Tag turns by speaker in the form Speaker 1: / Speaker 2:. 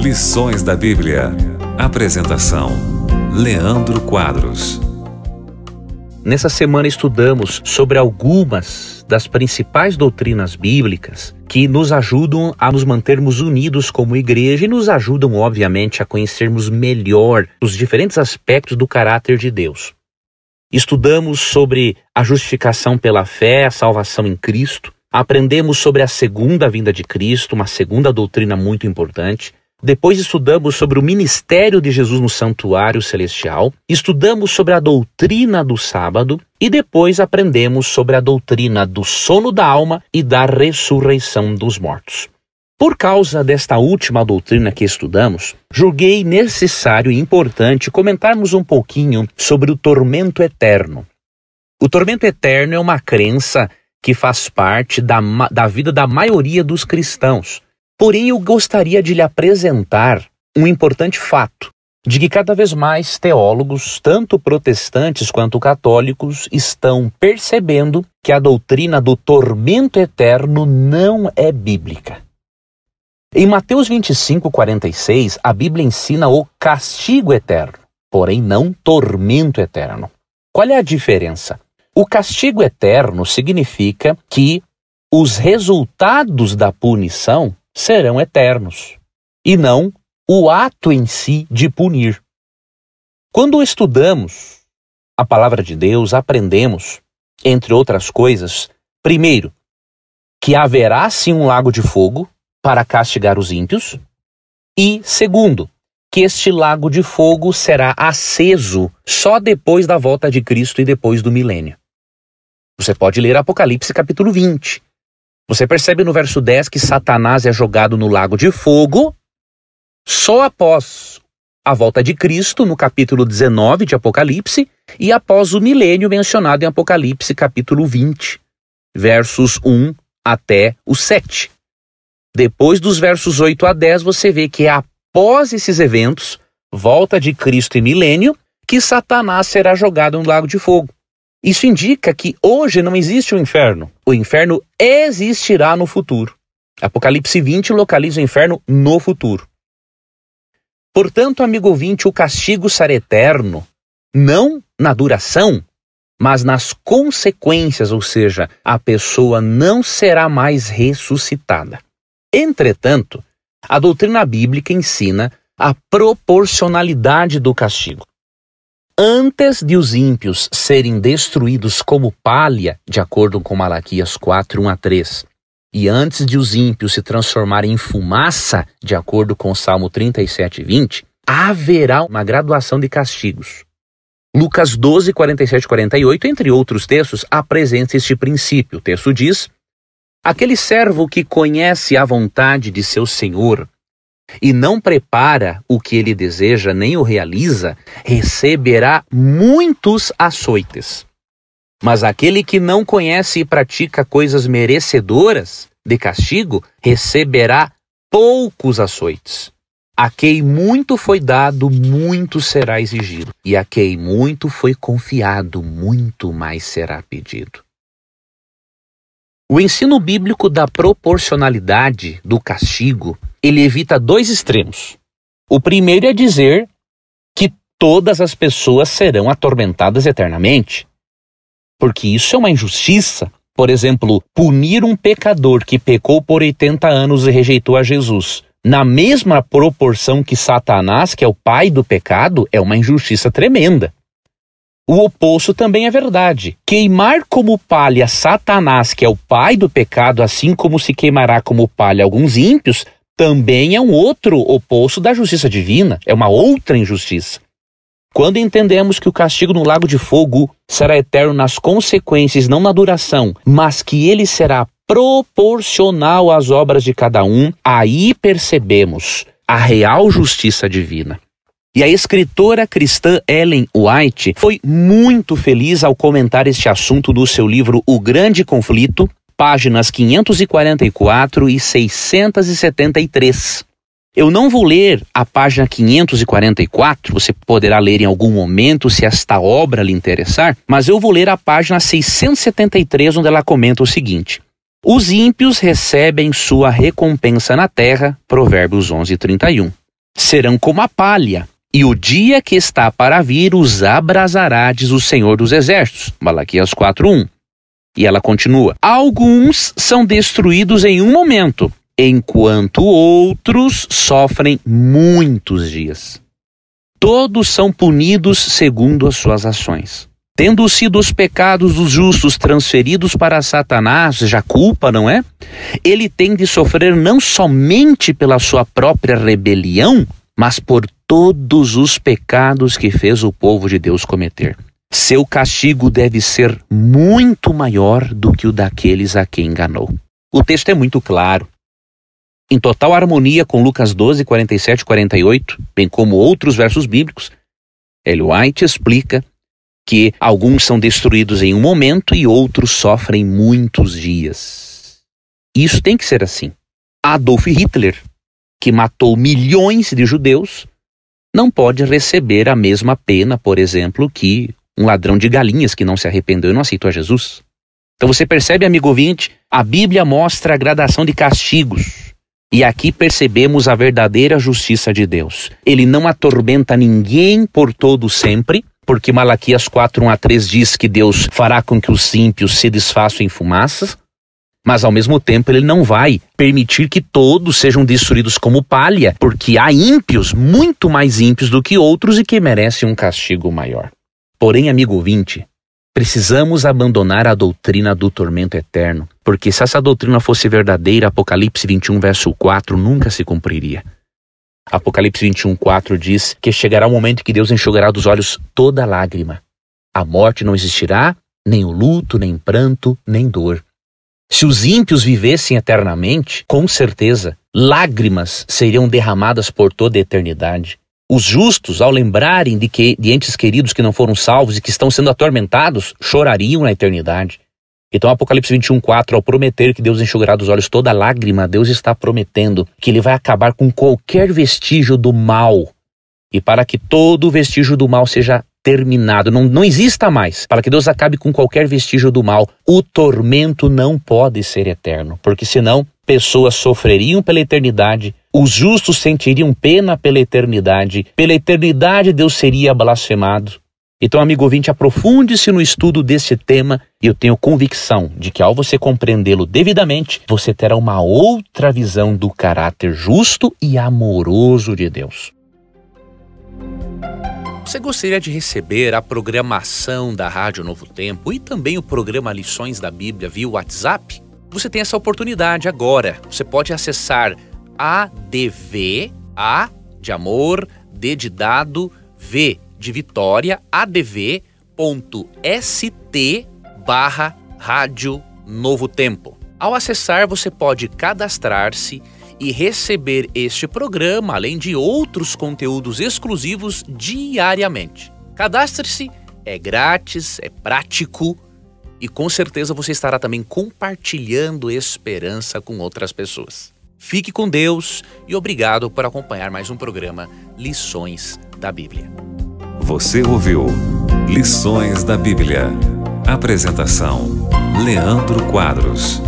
Speaker 1: Lições da Bíblia. Apresentação: Leandro Quadros.
Speaker 2: Nessa semana estudamos sobre algumas das principais doutrinas bíblicas que nos ajudam a nos mantermos unidos como igreja e nos ajudam, obviamente, a conhecermos melhor os diferentes aspectos do caráter de Deus. Estudamos sobre a justificação pela fé, a salvação em Cristo. Aprendemos sobre a segunda vinda de Cristo, uma segunda doutrina muito importante. Depois estudamos sobre o ministério de Jesus no santuário celestial, estudamos sobre a doutrina do sábado e depois aprendemos sobre a doutrina do sono da alma e da ressurreição dos mortos. Por causa desta última doutrina que estudamos, julguei necessário e importante comentarmos um pouquinho sobre o tormento eterno. O tormento eterno é uma crença que faz parte da vida da maioria dos cristãos. Porém, eu gostaria de lhe apresentar um importante fato, de que cada vez mais teólogos, tanto protestantes quanto católicos, estão percebendo que a doutrina do tormento eterno não é bíblica. Em Mateus 25:46, a Bíblia ensina o castigo eterno, porém não tormento eterno. Qual é a diferença? O castigo eterno significa que os resultados da punição serão eternos, e não o ato em si de punir. Quando estudamos a palavra de Deus, aprendemos, entre outras coisas, primeiro, que haverá sim um lago de fogo para castigar os ímpios, e segundo, que este lago de fogo será aceso só depois da volta de Cristo e depois do milênio. Você pode ler Apocalipse capítulo 20. Você percebe no verso 10 que Satanás é jogado no lago de fogo só após a volta de Cristo, no capítulo 19 de Apocalipse, e após o milênio mencionado em Apocalipse capítulo 20, versos 1 até o 7. Depois dos versos 8 a 10, você vê que é após esses eventos, volta de Cristo e milênio, que Satanás será jogado no lago de fogo. Isso indica que hoje não existe o inferno. O inferno existirá no futuro. Apocalipse 20 localiza o inferno no futuro. Portanto, amigo ouvinte, o castigo será eterno, não na duração, mas nas consequências, ou seja, a pessoa não será mais ressuscitada. Entretanto, a doutrina bíblica ensina a proporcionalidade do castigo. Antes de os ímpios serem destruídos como palha, de acordo com Malaquias 4, 1 a 3, e antes de os ímpios se transformarem em fumaça, de acordo com Salmo 37, 20, haverá uma graduação de castigos. Lucas 12, 47 e 48, entre outros textos, apresenta este princípio. O texto diz: aquele servo que conhece a vontade de seu senhor e não prepara o que ele deseja, nem o realiza, receberá muitos açoites. Mas aquele que não conhece e pratica coisas merecedoras de castigo, receberá poucos açoites. A quem muito foi dado, muito será exigido. E a quem muito foi confiado, muito mais será pedido. O ensino bíblico da proporcionalidade do castigo, ele evita dois extremos. O primeiro é dizer que todas as pessoas serão atormentadas eternamente, porque isso é uma injustiça. Por exemplo, punir um pecador que pecou por 80 anos e rejeitou a Jesus, na mesma proporção que Satanás, que é o pai do pecado, é uma injustiça tremenda. O oposto também é verdade. Queimar como palha Satanás, que é o pai do pecado, assim como se queimará como palha alguns ímpios, também é um outro oposto da justiça divina, é uma outra injustiça. Quando entendemos que o castigo no lago de fogo será eterno nas consequências, não na duração, mas que ele será proporcional às obras de cada um, aí percebemos a real justiça divina. E a escritora cristã Ellen White foi muito feliz ao comentar este assunto no seu livro O Grande Conflito, páginas 544 e 673. Eu não vou ler a página 544, você poderá ler em algum momento se esta obra lhe interessar, mas eu vou ler a página 673, onde ela comenta o seguinte: Os ímpios recebem sua recompensa na terra, Provérbios 11:31. Serão como a palha, e o dia que está para vir os abrasará, diz o Senhor dos Exércitos, Malaquias 4:1. E ela continua: alguns são destruídos em um momento, enquanto outros sofrem muitos dias. Todos são punidos segundo as suas ações. Tendo sido os pecados dos justos transferidos para Satanás, já culpa, não é? Ele tem de sofrer não somente pela sua própria rebelião, mas por todos os pecados que fez o povo de Deus cometer. Seu castigo deve ser muito maior do que o daqueles a quem enganou. O texto é muito claro. Em total harmonia com Lucas 12, 47 e 48, bem como outros versos bíblicos, Ellen White explica que alguns são destruídos em um momento e outros sofrem muitos dias. Isso tem que ser assim. Adolf Hitler, que matou milhões de judeus, não pode receber a mesma pena, por exemplo, que um ladrão de galinhas que não se arrependeu e não aceitou a Jesus. Então você percebe, amigo ouvinte, a Bíblia mostra a gradação de castigos. E aqui percebemos a verdadeira justiça de Deus. Ele não atormenta ninguém por todo sempre, porque Malaquias 4:1-3 diz que Deus fará com que os ímpios se desfaçam em fumaças, mas ao mesmo tempo ele não vai permitir que todos sejam destruídos como palha, porque há ímpios, muito mais ímpios do que outros e que merecem um castigo maior. Porém, amigo ouvinte, precisamos abandonar a doutrina do tormento eterno, porque se essa doutrina fosse verdadeira, Apocalipse 21, verso 4 nunca se cumpriria. Apocalipse 21:4 diz que chegará o momento em que Deus enxugará dos olhos toda lágrima. A morte não existirá, nem o luto, nem pranto, nem dor. Se os ímpios vivessem eternamente, com certeza, lágrimas seriam derramadas por toda a eternidade. Os justos, ao lembrarem de entes queridos que não foram salvos e que estão sendo atormentados, chorariam na eternidade. Então Apocalipse 21:4, ao prometer que Deus enxugará dos olhos toda lágrima, Deus está prometendo que Ele vai acabar com qualquer vestígio do mal. E para que todo vestígio do mal seja terminado, não exista mais, para que Deus acabe com qualquer vestígio do mal, o tormento não pode ser eterno, porque senão pessoas sofreriam pela eternidade, os justos sentiriam pena pela eternidade Deus seria blasfemado. Então, amigo ouvinte, aprofunde-se no estudo desse tema e eu tenho convicção de que ao você compreendê-lo devidamente, você terá uma outra visão do caráter justo e amoroso de Deus. Você gostaria de receber a programação da Rádio Novo Tempo e também o programa Lições da Bíblia via WhatsApp? Você tem essa oportunidade agora. Você pode acessar ADV, A de amor, D de dado, V de Vitória, adv.st/Rádio Novo Tempo. Ao acessar, você pode cadastrar-se e receber este programa, além de outros conteúdos exclusivos diariamente. Cadastre-se, é grátis, é prático e com certeza você estará também compartilhando esperança com outras pessoas. Fique com Deus e obrigado por acompanhar mais um programa Lições da Bíblia.
Speaker 1: Você ouviu Lições da Bíblia. Apresentação: Leandro Quadros.